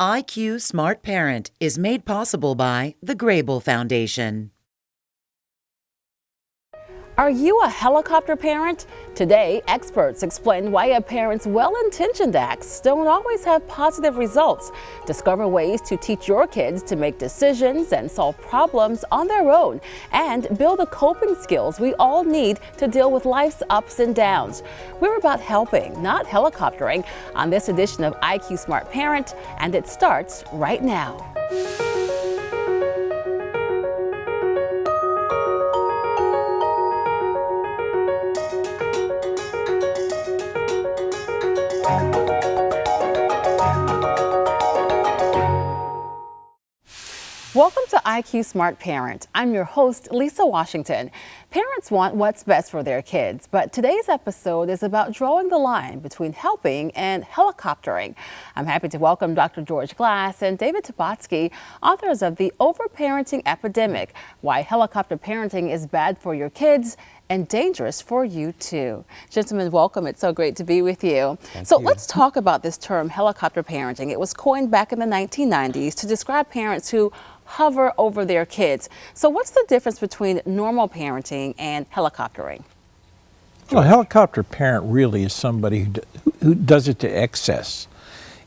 IQ Smart Parent is made possible by the Grable Foundation. Are you a helicopter parent? Today, experts explain why a parent's well-intentioned acts don't always have positive results. Discover ways to teach your kids to make decisions and solve problems on their own, and build the coping skills we all need to deal with life's ups and downs. We're about helping, not helicoptering, on this edition of IQ Smart Parent, and it starts right now. Welcome to IQ Smart Parent. I'm your host, Lisa Washington. Parents want what's best for their kids, but today's episode is about drawing the line between helping and helicoptering. I'm happy to welcome Dr. George Glass and David Tabatsky, authors of The Overparenting Epidemic: Why Helicopter Parenting is Bad for Your Kids and Dangerous for You Too. Gentlemen, welcome. It's so great to be with you. Thank you. Let's talk about this term, helicopter parenting. It was coined back in the 1990s to describe parents who hover over their kids. So what's the difference between normal parenting and helicoptering? Well, a helicopter parent really is somebody who does it to excess.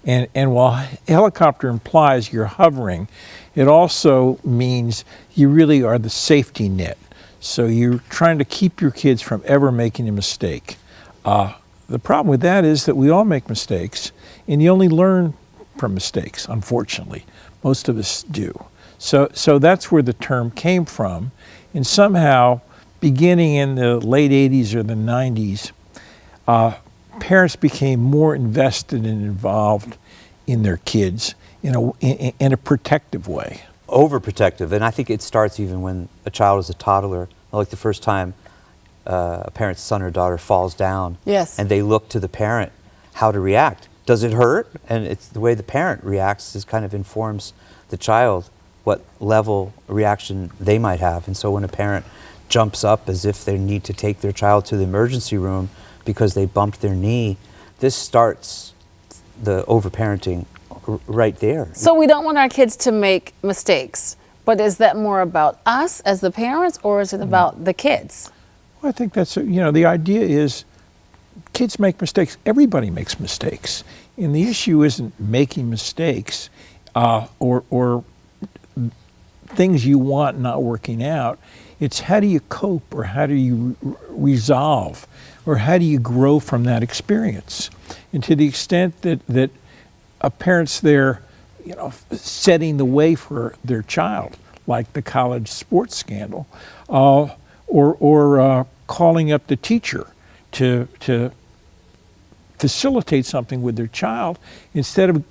And while helicopter implies you're hovering, it also means you really are the safety net. So you're trying to keep your kids from ever making a mistake. The problem with that is that we all make mistakes, and you only learn from mistakes, unfortunately. Most of us do. So that's where the term came from. And somehow, beginning in the late 80s or the 90s, parents became more invested and involved in their kids in a protective way. Overprotective, and I think it starts even when a child is a toddler, like the first time a parent's son or daughter falls down. Yes. And they look to the parent how to react. Does it hurt? And it's the way the parent reacts is kind of informs the child what level reaction they might have. And so when a parent jumps up as if they need to take their child to the emergency room because they bumped their knee, this starts the overparenting right there. So we don't want our kids to make mistakes, but is that more about us as the parents, or is it about the kids? Well, I think that's, the idea is kids make mistakes. Everybody makes mistakes. And the issue isn't making mistakes or things you want not working out. It's how do you cope, or how do you resolve, or how do you grow from that experience? And to the extent that a parent's there, setting the way for their child, like the college sports scandal, or calling up the teacher to facilitate something with their child, instead of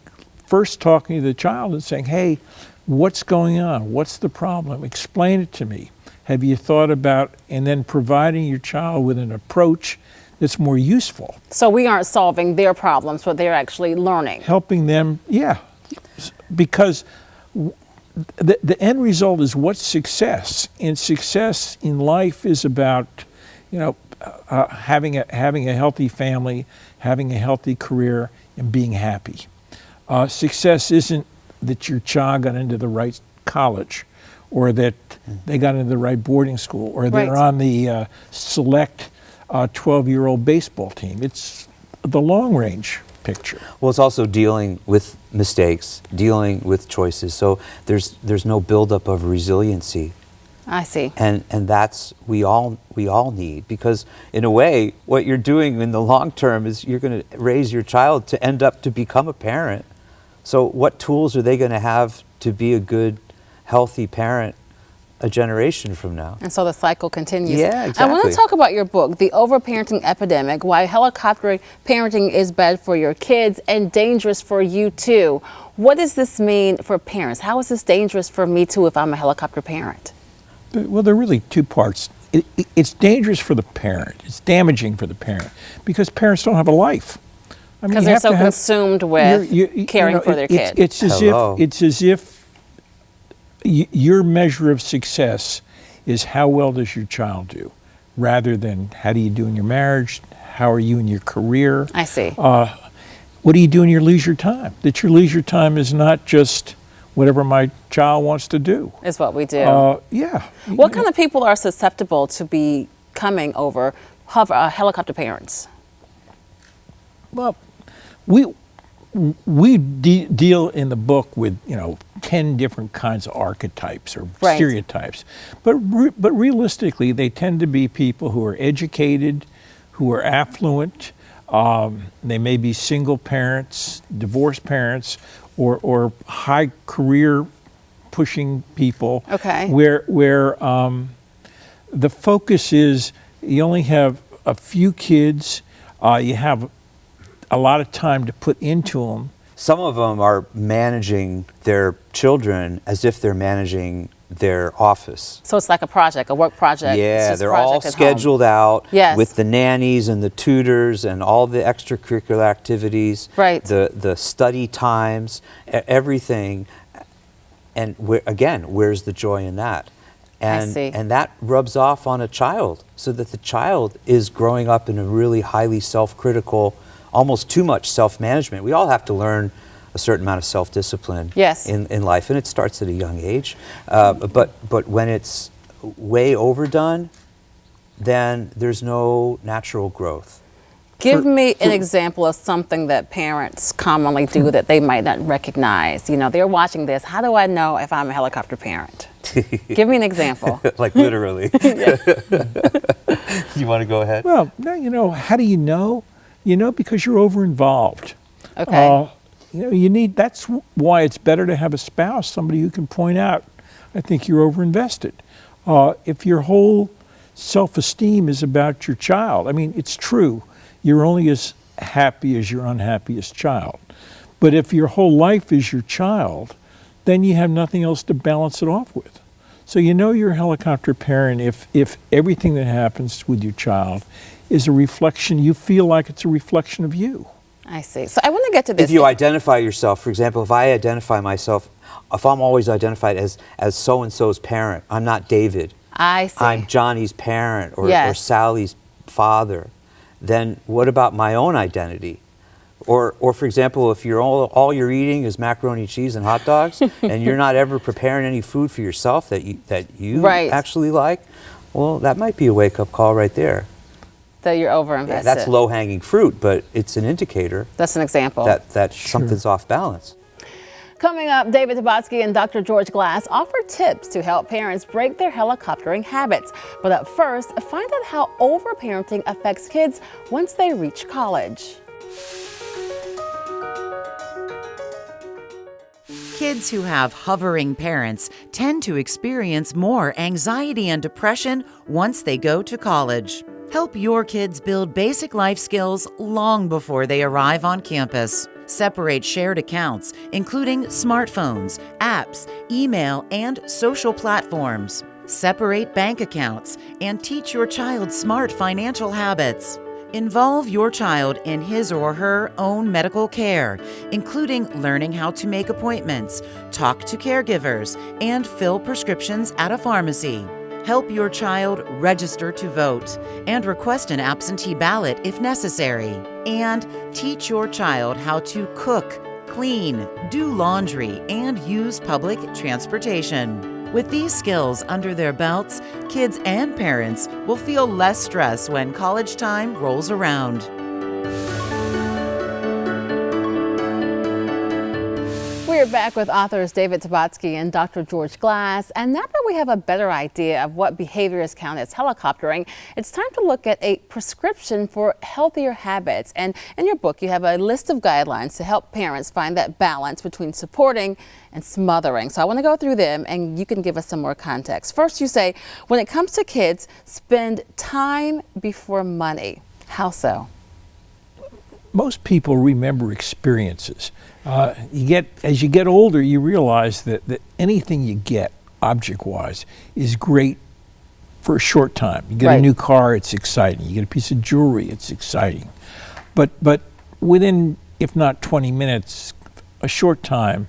first talking to the child and saying, hey, what's going on? What's the problem? Explain it to me. Have you thought about, and then providing your child with an approach that's more useful. So we aren't solving their problems, but they're actually learning. Helping them, yeah. Because the end result is what's success. And success in life is about, having a healthy family, having a healthy career, and being happy. Success isn't that your child got into the right college, or that they got into the right boarding school, or they're on the select 12-year-old baseball team. It's the long-range picture. Well, it's also dealing with mistakes, dealing with choices. So there's no buildup of resiliency. I see. And that's we all need, because in a way, what you're doing in the long term is you're going to raise your child to end up to become a parent. So what tools are they going to have to be a good, healthy parent a generation from now? And so the cycle continues. Yeah, exactly. I want to talk about your book, The Overparenting Epidemic: Why Helicopter Parenting is Bad for Your Kids and Dangerous for You Too. What does this mean for parents? How is this dangerous for me too if I'm a helicopter parent? Well, there are really two parts. It's dangerous for the parent. It's damaging for the parent because parents don't have a life. Because they're so consumed with caring for their kids. It's as if your measure of success is how well does your child do, rather than how do you do in your marriage, how are you in your career. I see. what do you do in your leisure time? That your leisure time is not just whatever my child wants to do. Is what we do. Yeah. What kind of people are susceptible to be coming over helicopter parents? Well, we deal in the book with 10 different kinds of archetypes or Right. stereotypes, but realistically, they tend to be people who are educated, who are affluent. They may be single parents, divorced parents, or high career pushing people. Okay. Where the focus is you only have a few kids, you have a lot of time to put into them. Some of them are managing their children as if they're managing their office. So it's like a project, a work project. It's Yeah, just they're all project at home. scheduled out Yes. with the nannies and the tutors and all the extracurricular activities, Right. the study times, everything. And where's the joy in that? And, see. and that rubs off on a child, so that the child is growing up in a really highly self-critical, almost too much self-management. We all have to learn a certain amount of self-discipline Yes. in life, and it starts at a young age. But when it's way overdone, then there's no natural growth. Give me an example of something that parents commonly do that they might not recognize. They're watching this. How do I know if I'm a helicopter parent? Give me an example. Like literally. You want to go ahead? Well, no, how do you know? Because you're over involved. Okay. That's why it's better to have a spouse, somebody who can point out, I think you're overinvested. If your whole self-esteem is about your child, it's true, you're only as happy as your unhappiest child. But if your whole life is your child, then you have nothing else to balance it off with. So you're a helicopter parent if everything that happens with your child is a reflection, you feel like it's a reflection of you. I see. So I want to get to this. If you identify yourself, for example, if I identify myself, if I'm always identified as so-and-so's parent, I'm not David. I see. I'm Johnny's parent or Yes. Sally's father, then what about my own identity? Or for example, if you're all you're eating is macaroni and cheese and hot dogs, and you're not ever preparing any food for yourself that you Right. actually like, well, that might be a wake-up call right there. That you're overinvested. Yeah, that's low-hanging fruit, but it's an indicator That's an example. that something's off balance. Coming up, David Tabatsky and Dr. George Glass offer tips to help parents break their helicoptering habits. But up first, find out how overparenting affects kids once they reach college. Kids who have hovering parents tend to experience more anxiety and depression once they go to college. Help your kids build basic life skills long before they arrive on campus. Separate shared accounts, including smartphones, apps, email, and social platforms. Separate bank accounts and teach your child smart financial habits. Involve your child in his or her own medical care, including learning how to make appointments, talk to caregivers, and fill prescriptions at a pharmacy. Help your child register to vote and request an absentee ballot if necessary. And teach your child how to cook, clean, do laundry, and use public transportation. With these skills under their belts, kids and parents will feel less stress when college time rolls around. We're back with authors David Tabatsky and Dr. George Glass. And now that we have a better idea of what behaviors count as helicoptering, it's time to look at a prescription for healthier habits. And in your book, you have a list of guidelines to help parents find that balance between supporting and smothering. So I want to go through them and you can give us some more context. First, you say, when it comes to kids, spend time before money. How so? Most people remember experiences. As you get older, you realize that anything you get, object-wise, is great for a short time. You get Right. a new car, it's exciting. You get a piece of jewelry, it's exciting. But within, if not 20 minutes, a short time,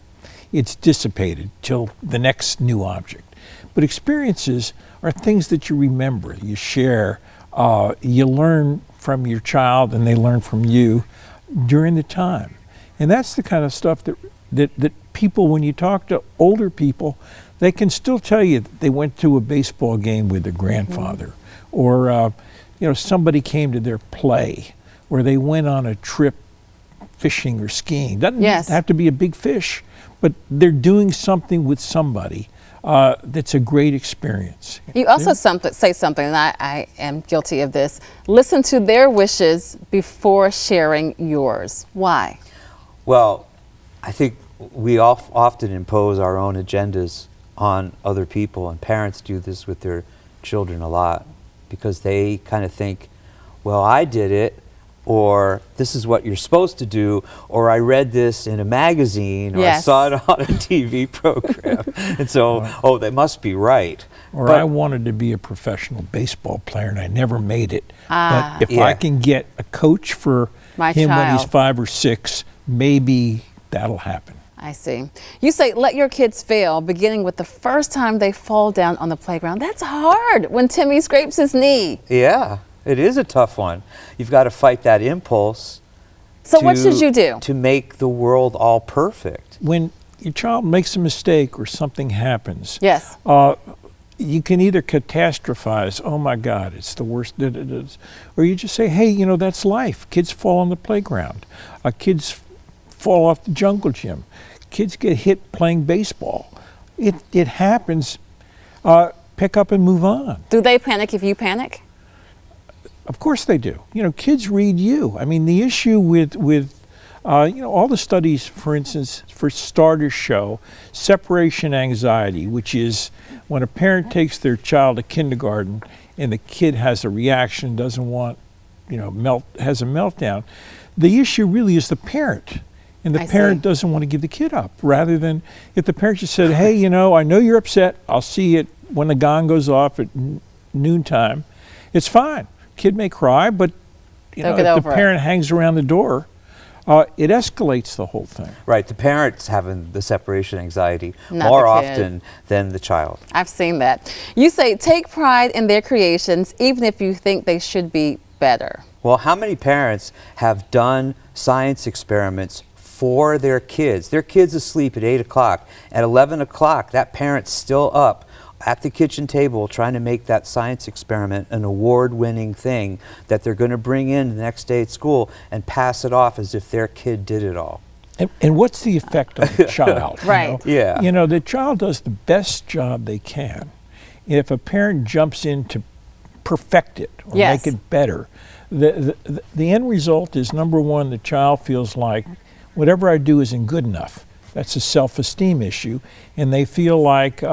it's dissipated till the next new object. But experiences are things that you remember, you share, you learn from your child and they learn from you during the time. And that's the kind of stuff that people, when you talk to older people, they can still tell you that they went to a baseball game with their grandfather, or somebody came to their play, or they went on a trip fishing or skiing. Doesn't have to be a big fish, but they're doing something with somebody that's a great experience. You also say something, and I am guilty of this. Listen to their wishes before sharing yours. Why? Well, I think we often impose our own agendas on other people, and parents do this with their children a lot because they kind of think, well, I did it, or this is what you're supposed to do, or I read this in a magazine, or I saw it on a TV program, and so, they must be right. Or I wanted to be a professional baseball player and I never made it. But if I can get a coach for him when he's 5 or 6, maybe that'll happen. I see. You say let your kids fail, beginning with the first time they fall down on the playground. That's hard when Timmy scrapes his knee. Yeah, it is a tough one. You've got to fight that impulse. So what should you do? To make the world all perfect. When your child makes a mistake or something happens, Yes. You can either catastrophize, oh my God, it's the worst, or you just say, hey, that's life. Kids fall on the playground. Kids fall off the jungle gym. Kids get hit playing baseball. It happens. Pick up and move on. Do they panic if you panic? Of course they do. Kids read you. I mean, the issue with all the studies, for instance, for starters, show separation anxiety, which is when a parent takes their child to kindergarten and the kid has a reaction, doesn't want, has a meltdown. The issue really is the parent. And the parent doesn't want to give the kid up, rather than if the parent just said, hey, I know you're upset. I'll see it when the gong goes off at noontime. It's fine. Kid may cry, but if the parent hangs around the door, it escalates the whole thing. Right. The parent's having the separation anxiety more often than the child. I've seen that. You say take pride in their creations, even if you think they should be better. Well, how many parents have done science experiments for their kids? Their kid's asleep at 8 o'clock. At 11 o'clock, that parent's still up at the kitchen table trying to make that science experiment an award-winning thing that they're going to bring in the next day at school and pass it off as if their kid did it all. And what's the effect on the child? Right. Yeah. The child does the best job they can. If a parent jumps in to perfect it or make it better, the end result is, number one, the child feels like whatever I do isn't good enough. That's a self-esteem issue. And they feel like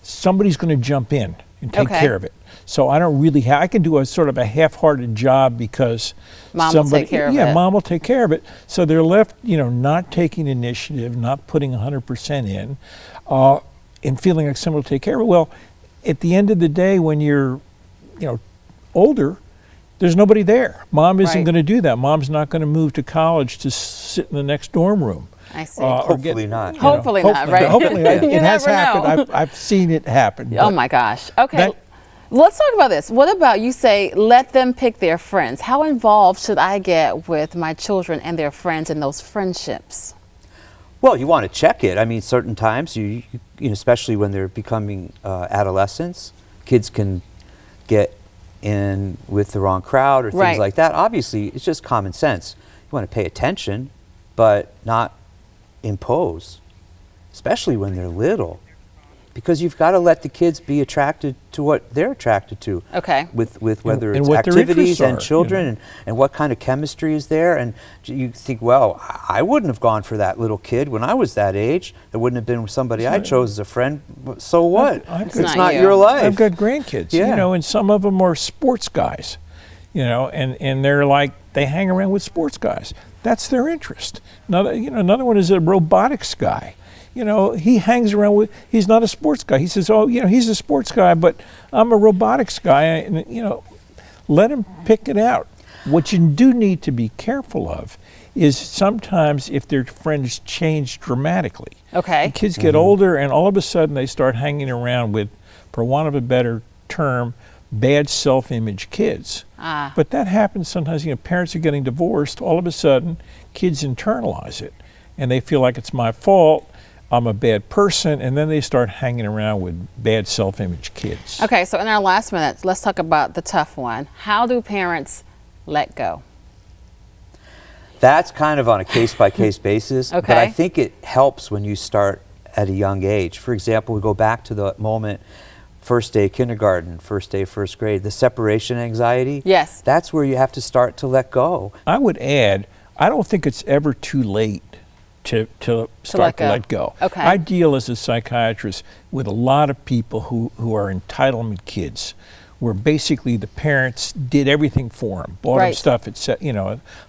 somebody's going to jump in and take care of it. So I don't really I can do a sort of a half-hearted job because Mom will take care of it. Yeah, Mom will take care of it. So they're left, not taking initiative, not putting 100% in, and feeling like someone will take care of it. Well, at the end of the day, when you're, older, there's nobody there. Mom isn't going to do that. Mom's not going to move to college to sit in the next dorm room. I see. Hopefully not. Hopefully not, right? Hopefully not. It has happened. Know. I've seen it happen. Oh my gosh. Okay. Let's talk about this. What about, you say, let them pick their friends. How involved should I get with my children and their friends in those friendships? Well, you want to check it. I mean, certain times, especially when they're becoming adolescents, kids can get in with the wrong crowd or things like that. Obviously, it's just common sense. You want to pay attention, but not impose, especially when they're little, because you've got to let the kids be attracted to what they're attracted to. Okay. With whether it's what activities and are, children and what kind of chemistry is there. And you think, well, I wouldn't have gone for that little kid when I was that age. It wouldn't have been somebody I chose as a friend. So what? It's not your life. I've got grandkids, and some of them are sports guys, and they're like, they hang around with sports guys. That's their interest. Another one is a robotics guy. He hangs around with, he's not a sports guy. He says, he's a sports guy, but I'm a robotics guy. And, let him pick it out. What you do need to be careful of is sometimes if their friends change dramatically. Okay. The kids get older and all of a sudden they start hanging around with, for want of a better term, bad self-image kids. But that happens sometimes. Parents are getting divorced. All of a sudden, kids internalize it, and they feel like it's my fault. I'm a bad person, and then they start hanging around with bad self-image kids. Okay, so in our last minutes, let's talk about the tough one. How do parents let go? That's kind of on a case-by-case basis, Okay. but I think it helps when you start at a young age. For example, we go back to the moment, first day kindergarten, first day first grade, the separation anxiety. Yes. That's where you have to start to let go. I would add, I don't think it's ever too late to start to let go. Okay. I deal as a psychiatrist with a lot of people who are entitlement kids, where basically the parents did everything for them, bought them Right. stuff,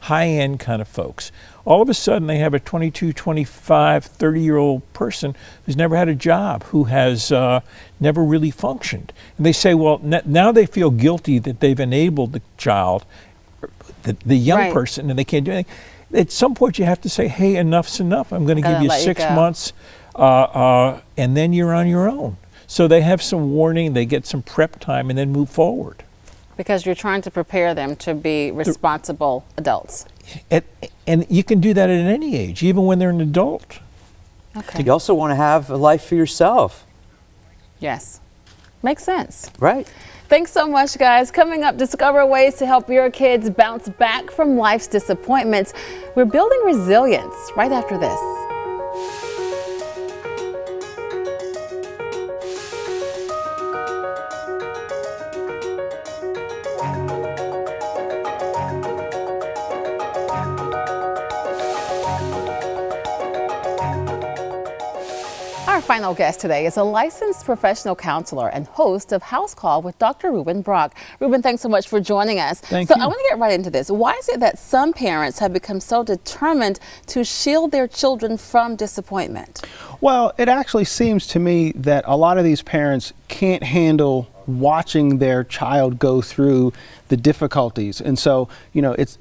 high-end kind of folks. All of a sudden they have a 22, 25, 30-year-old person who's never had a job, who has never really functioned. And they say, well, now they feel guilty that they've enabled the child, the young Right. person, and they can't do anything. At some point you have to say, hey, enough's enough. I'm going to give Gotta you let you 6 go. months, and then you're on your own. So they have some warning, they get some prep time, and then move forward. Because you're trying to prepare them to be responsible adults. And you can do that at any age, even when they're an adult. Okay. You also want to have a life for yourself, Yes. Makes sense. right? Thanks so much, guys. Coming up, discover ways to help your kids bounce back from life's disappointments. We're building resilience right after this. Our final guest today is a licensed professional counselor and host of House Call with Dr. Ruben Brock. Ruben, thanks so much for joining us. Thank so you. I want to get right into this. Why is it that some parents have become so determined to shield their children from disappointment? Well, it actually seems to me that a lot of these parents can't handle watching their child go through the difficulties. And so,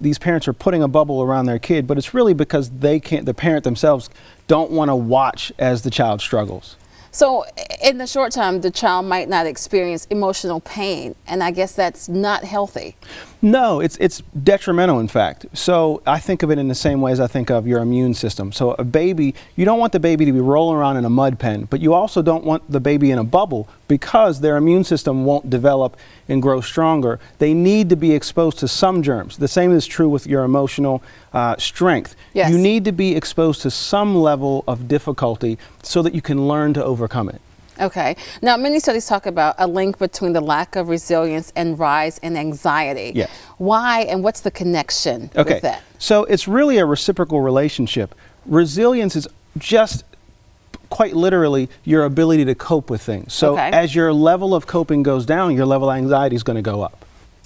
these parents are putting a bubble around their kid, but it's really because the parent themselves don't want to watch as the child struggles. So in the short term, the child might not experience emotional pain, and I guess that's not healthy. No, it's detrimental, in fact. So I think of it in the same way as I think of your immune system. So a baby, you don't want the baby to be rolling around in a mud pen, but you also don't want the baby in a bubble because their immune system won't develop and grow stronger. They need to be exposed to some germs. The same is true with your emotional strength. Yes. You need to be exposed to some level of difficulty so that you can learn to overcome it. Okay. Now, many studies talk about a link between the lack of resilience and rise in anxiety. Yes. Why and what's the connection with that? So it's really a reciprocal relationship. Resilience is just quite literally your ability to cope with things. So Okay. as your level of coping goes down, your level of anxiety is going to go up.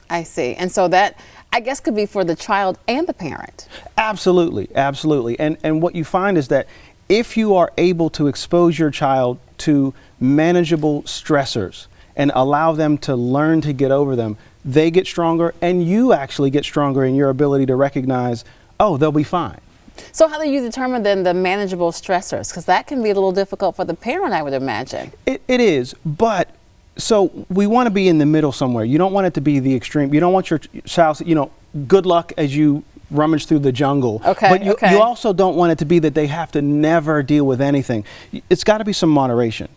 I see. And so that, I guess, could be for the child and the parent. Absolutely, absolutely. And what you find is that if you are able to expose your child to manageable stressors and allow them to learn to get over them, they get stronger, and you actually get stronger in your ability to recognize, oh, they'll be fine. So how do you determine then the manageable stressors? Because that can be a little difficult for the parent, I would imagine. It is, but so we want to be in the middle somewhere. You don't want it to be the extreme. You don't want your child, good luck as you rummage through the jungle. Okay, But okay. you also don't want it to be that they have to never deal with anything. It's got to be some moderation.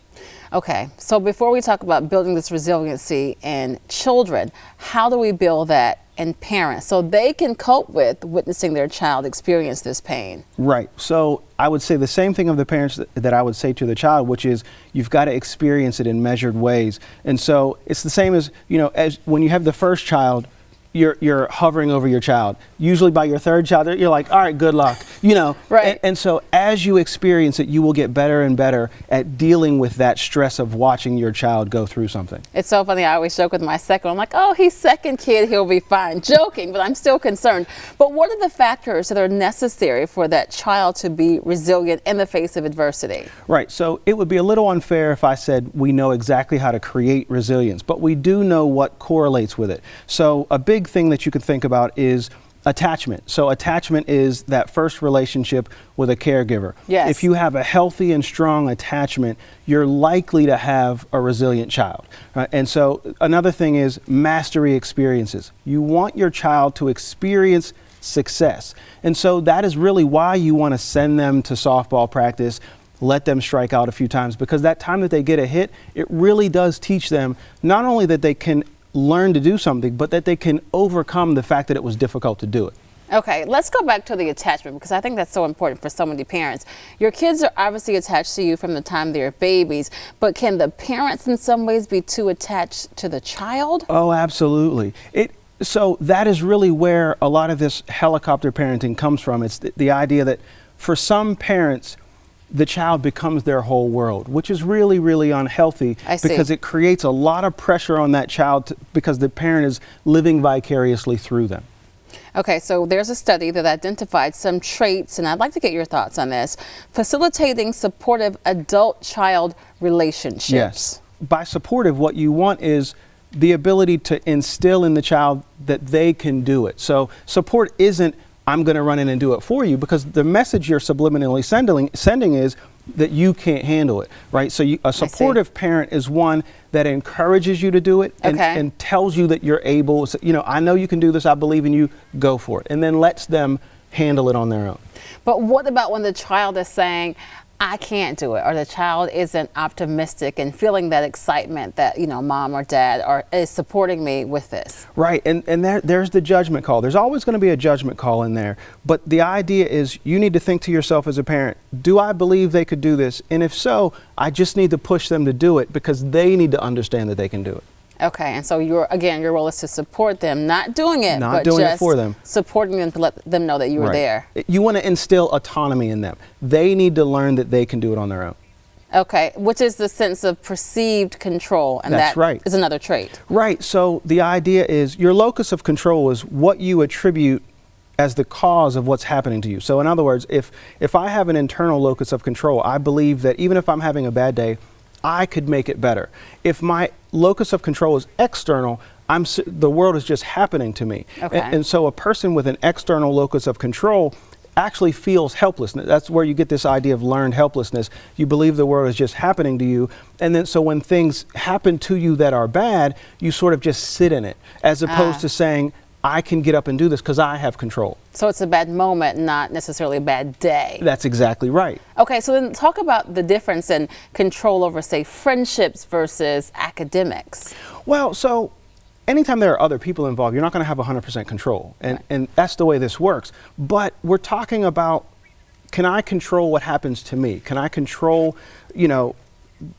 Okay, so before we talk about building this resiliency in children, how do we build that in parents so they can cope with witnessing their child experience this pain? Right. So I would say the same thing of the parents that I would say to the child, which is you've got to experience it in measured ways. And so it's the same as, as when you have the first child, you're hovering over your child. Usually by your third child, you're like, all right, good luck, Right. And so as you experience it, you will get better and better at dealing with that stress of watching your child go through something. It's so funny. I always joke with my second. I'm like, oh, he's second kid. He'll be fine. Joking, but I'm still concerned. But what are the factors that are necessary for that child to be resilient in the face of adversity? Right. So it would be a little unfair if I said we know exactly how to create resilience, but we do know what correlates with it. So a big thing that you could think about is Attachment. So attachment is that first relationship with a caregiver. Yes. If you have a healthy and strong attachment, you're likely to have a resilient child. Right? And so another thing is mastery experiences. You want your child to experience success. And so that is really why you want to send them to softball practice, let them strike out a few times, because that time that they get a hit, it really does teach them not only that they can learn to do something, but that they can overcome the fact that it was difficult to do it. Okay, let's go back to the attachment, because I think that's so important for so many parents. Your kids are obviously attached to you from the time they're babies, but can the parents in some ways be too attached to the child? Oh, absolutely. So that is really where a lot of this helicopter parenting comes from. It's the idea that for some parents, the child becomes their whole world, which is really, really unhealthy because it creates a lot of pressure on that child because the parent is living vicariously through them. Okay, so there's a study that identified some traits, and I'd like to get your thoughts on this. Facilitating supportive adult-child relationships. Yes. By supportive, what you want is the ability to instill in the child that they can do it. So support isn't, I'm going to run in and do it for you, because the message you're subliminally sending is that you can't handle it, right? So a supportive parent is one that encourages you to do it and tells you that you're able. So, I know you can do this. I believe in you. Go for it. And then lets them handle it on their own. But what about when the child is saying, I can't do it, or the child isn't optimistic and feeling that excitement that, mom or dad is supporting me with this? Right, and there's the judgment call. There's always going to be a judgment call in there. But the idea is you need to think to yourself as a parent, do I believe they could do this? And if so, I just need to push them to do it because they need to understand that they can do it. Okay, and so your role is to support them, not doing it, but just it for them. Supporting them to let them know that you were there. You want to instill autonomy in them. They need to learn that they can do it on their own. Okay, which is the sense of perceived control, and that is another trait. Right, so the idea is your locus of control is what you attribute as the cause of what's happening to you. So in other words, if I have an internal locus of control, I believe that even if I'm having a bad day, I could make it better. If my locus of control is external, the world is just happening to me. Okay. And so a person with an external locus of control actually feels helplessness. That's where you get this idea of learned helplessness. You believe the world is just happening to you. And then so when things happen to you that are bad, you sort of just sit in it, as opposed to saying, I can get up and do this because I have control. So it's a bad moment, not necessarily a bad day. That's exactly right. Okay, so then talk about the difference in control over, say, friendships versus academics. Well, so anytime there are other people involved, you're not going to have 100% control. And that's the way this works. But we're talking about, can I control what happens to me? Can I control,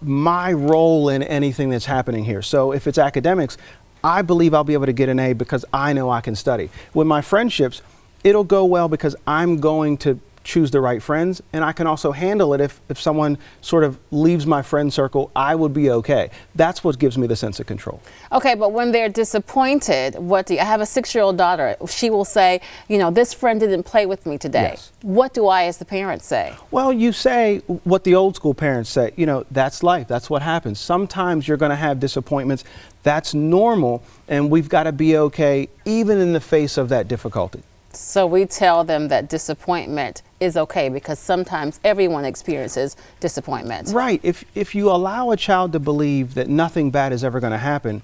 my role in anything that's happening here? So if it's academics, I believe I'll be able to get an A because I know I can study. With my friendships, it'll go well because I'm going to choose the right friends, and I can also handle it if someone sort of leaves my friend circle, I would be okay. That's what gives me the sense of control. Okay, but when they're disappointed, I have a 6-year-old daughter. She will say, this friend didn't play with me today. Yes. What do I as the parent say? Well, you say what the old school parents say, that's life, that's what happens. Sometimes you're going to have disappointments. That's normal, and we've got to be okay even in the face of that difficulty. So we tell them that disappointment is okay because sometimes everyone experiences disappointment. Right. If you allow a child to believe that nothing bad is ever going to happen,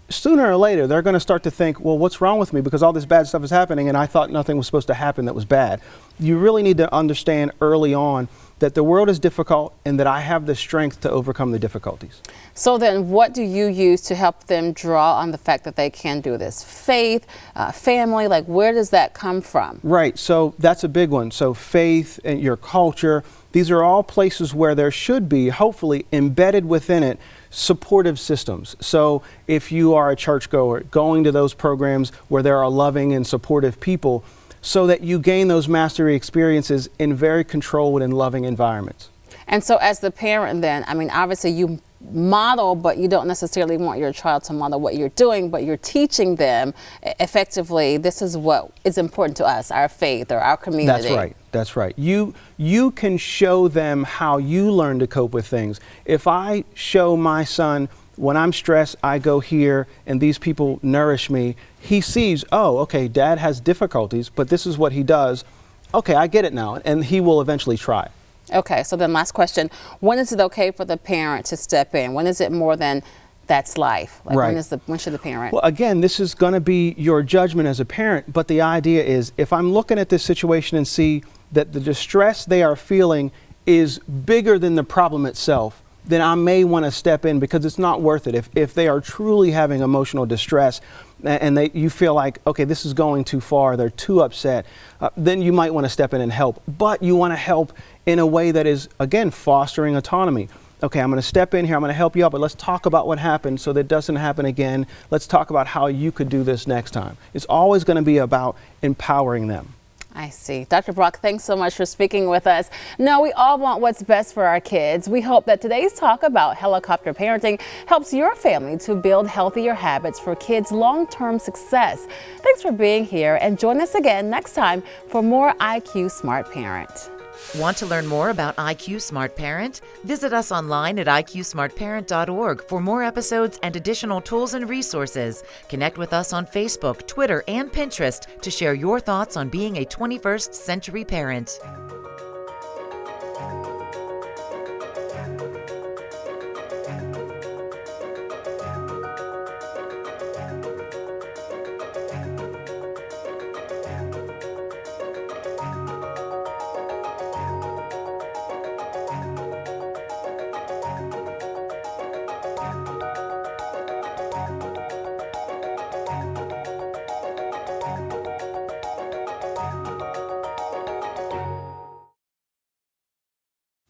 sooner or later they're going to start to think, well, what's wrong with me because all this bad stuff is happening and I thought nothing was supposed to happen that was bad. You really need to understand early on that the world is difficult and that I have the strength to overcome the difficulties. So then what do you use to help them draw on the fact that they can do this? Faith, family, where does that come from? Right, so that's a big one. So faith and your culture, these are all places where there should be, hopefully, embedded within it, supportive systems. So if you are a churchgoer, going to those programs where there are loving and supportive people, so that you gain those mastery experiences in very controlled and loving environments. And so as the parent then, obviously you model, but you don't necessarily want your child to model what you're doing, but you're teaching them effectively, this is what is important to us, our faith or our community. That's right. You can show them how you learn to cope with things. If I show my son when I'm stressed, I go here and these people nourish me. He sees, oh, okay, dad has difficulties, but this is what he does. Okay, I get it now. And he will eventually try. Okay, so then last question. When is it okay for the parent to step in? When is it more than that's life? Like Right. when should the parent? Well, again, this is going to be your judgment as a parent, but the idea is if I'm looking at this situation and see that the distress they are feeling is bigger than the problem itself, then I may want to step in because it's not worth it. If they are truly having emotional distress and you feel like, okay, this is going too far, they're too upset, then you might want to step in and help. But you want to help in a way that is, again, fostering autonomy. Okay, I'm going to step in here, I'm going to help you out, but let's talk about what happened so that it doesn't happen again. Let's talk about how you could do this next time. It's always going to be about empowering them. I see. Dr. Brock, thanks so much for speaking with us. No, we all want what's best for our kids. We hope that today's talk about helicopter parenting helps your family to build healthier habits for kids' long-term success. Thanks for being here, and join us again next time for more IQ Smart Parent. Want to learn more about IQ Smart Parent? Visit us online at iqsmartparent.org for more episodes and additional tools and resources. Connect with us on Facebook, Twitter, and Pinterest to share your thoughts on being a 21st century parent.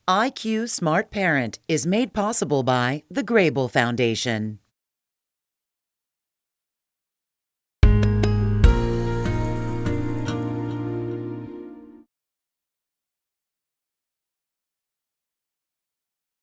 IQ Smart Parent is made possible by the Grable Foundation.